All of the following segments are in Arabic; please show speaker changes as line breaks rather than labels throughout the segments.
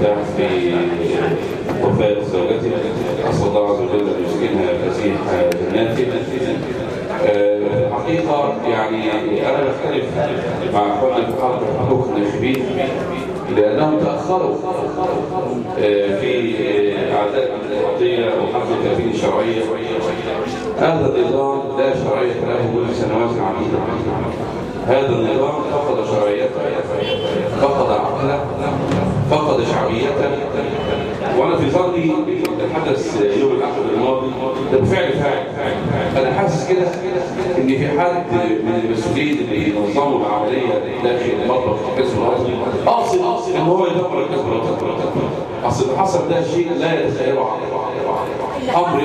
ترتاح في وفاة زوجته، أسأل الله عز وجل أن يسكنها فسيح جناته. الحقيقة يعني أنا بختلف مع أخواننا في حلقة حقوق الناخبين لأنهم تأخروا في أعداء الديمقراطية وحمل التأثير الشرعية. هذا النظام لا شرعية له منذ سنوات عديدة. هذا النظام فقد شرعيته، فقد عقله، فقد شعبيته. وانا في ظني الحدث يوم الاحد الماضي ده بفعل انا حاسس كده ان في حد من المسؤولين اللي نظموا العمليه داخل المطبخ الحزب الوطني قاصد ان هو يدمر الحزب الوطني. اصل حصل ده شيء لا يتخيله امر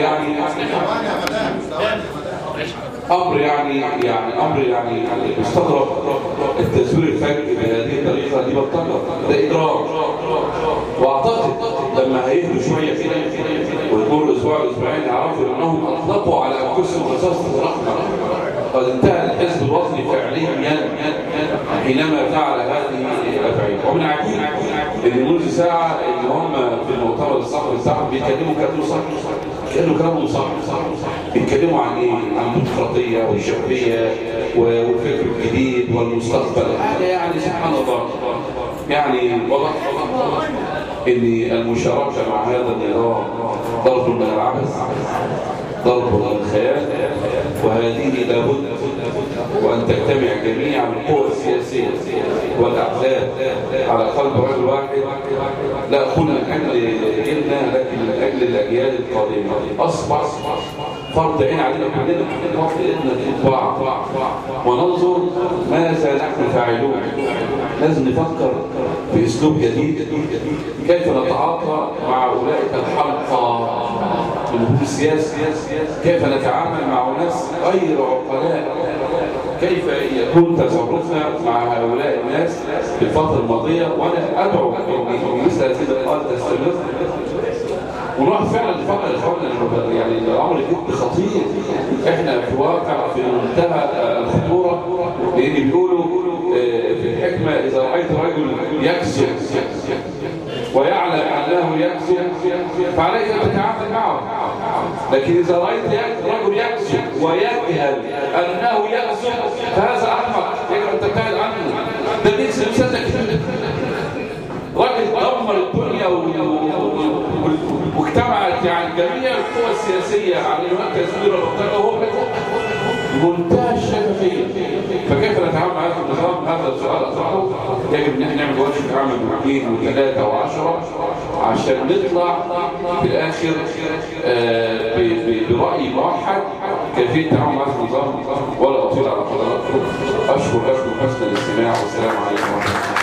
يعني مستغرب. التزوير الفجري بهذه الطريقه دي بطلة، ده اضرار. واعتقد لما هيهدوا شويه كده ويمر اسبوع اسبوعين يعرفوا انهم اطلقوا على انفسهم رصاص الرحمه. قد انتهى الحزب الوطني فعليا حينما فعل هذه الافعال. ومن عجيب ان منذ ساعه ان هم في المؤتمر الصحفي بتاعهم بيتكلموا كانوا كلامهم صح. بيتكلموا عن ايه؟ عن الديمقراطيه والشعبيه والفكر الجديد والمستقبل. يعني سبحان الله، يعني والله ان المشاركه مع هذا النظام ضرب من العبث، ضرب من الخيال. وهذه لابد وان تجتمع جميع القوى السياسيه والاحزاب على قلب رجل واحد، لا اقول من اجل جيلنا لكن من اجل الاجيال القادمه. اصبح فرض عين علينا كلنا نحط ايدنا في بعض وننظر ماذا نحن فاعلون. لازم نفكر في اسلوب جديد، كيف نتعاطى مع اولئك الحلقه من السياسه، كيف نتعامل مع ناس غير عقلاء، كيف يكون تصرفنا مع هؤلاء الناس في الفتره الماضيه. وانا ادعو ان مثل هذه القضايا تستمر ونروح فعلا نفكر اخواننا. يعني الامر جد خطير. احنا في واقع في منتهى الخطوره، لان بيقولوا في الحكمه اذا رايت رجل يكذب ويعلم انه يكذب فعليك ان تتعامل معه. لكن اذا رايت رجل يكذب ويجهل انه يكذب فهذا احمق، يجب ان تبتعد عنه. ده ليس مصدق راجل دمر الدنيا واجتمعت يعني جميع القوى السياسيه على التزوير والبطاله وهو منتهى الشفافيه. فكيف نتعامل مع هذا النظام؟ هذا السؤال اطرحه. يجب ان احنا نعمل ورشه عمل واثنين وثلاثه وعشره عشان نطلع في الاخر براي موحد كيفيه التعامل مع هذا النظام. ولا اطيل على حضراتكم. اشكر حسن الاستماع والسلام عليكم ورحمه الله.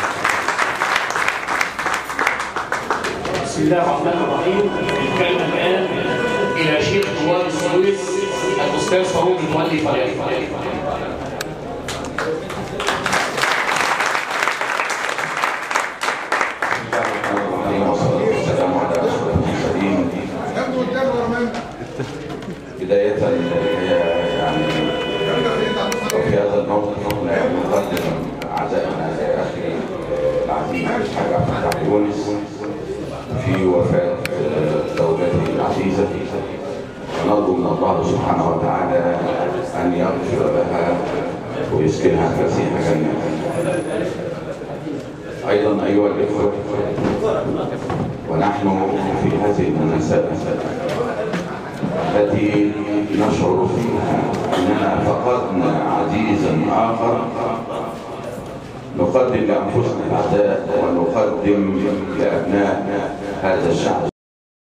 بسم الله الرحمن الرحيم. الكلمة الآن إلى شيخ جواد السويس الأستاذ فاروق المولي فريق.
بداية يعني وفي هذا الموقف نقدم عزائنا لأخي العزيز الحاج عبد الفتاح يونس في وفاة زوجته العزيزة، ونرجو من الله سبحانه وتعالى أن يغفر لها ويسكنها فسيح جنة. أيضا أيها الإخوة، ونحن في هذه المناسبة التي نشعر فيها أننا فقدنا عزيزا آخر، نقدم لأنفسنا العزاء ونقدم لأبناء هذا الشعب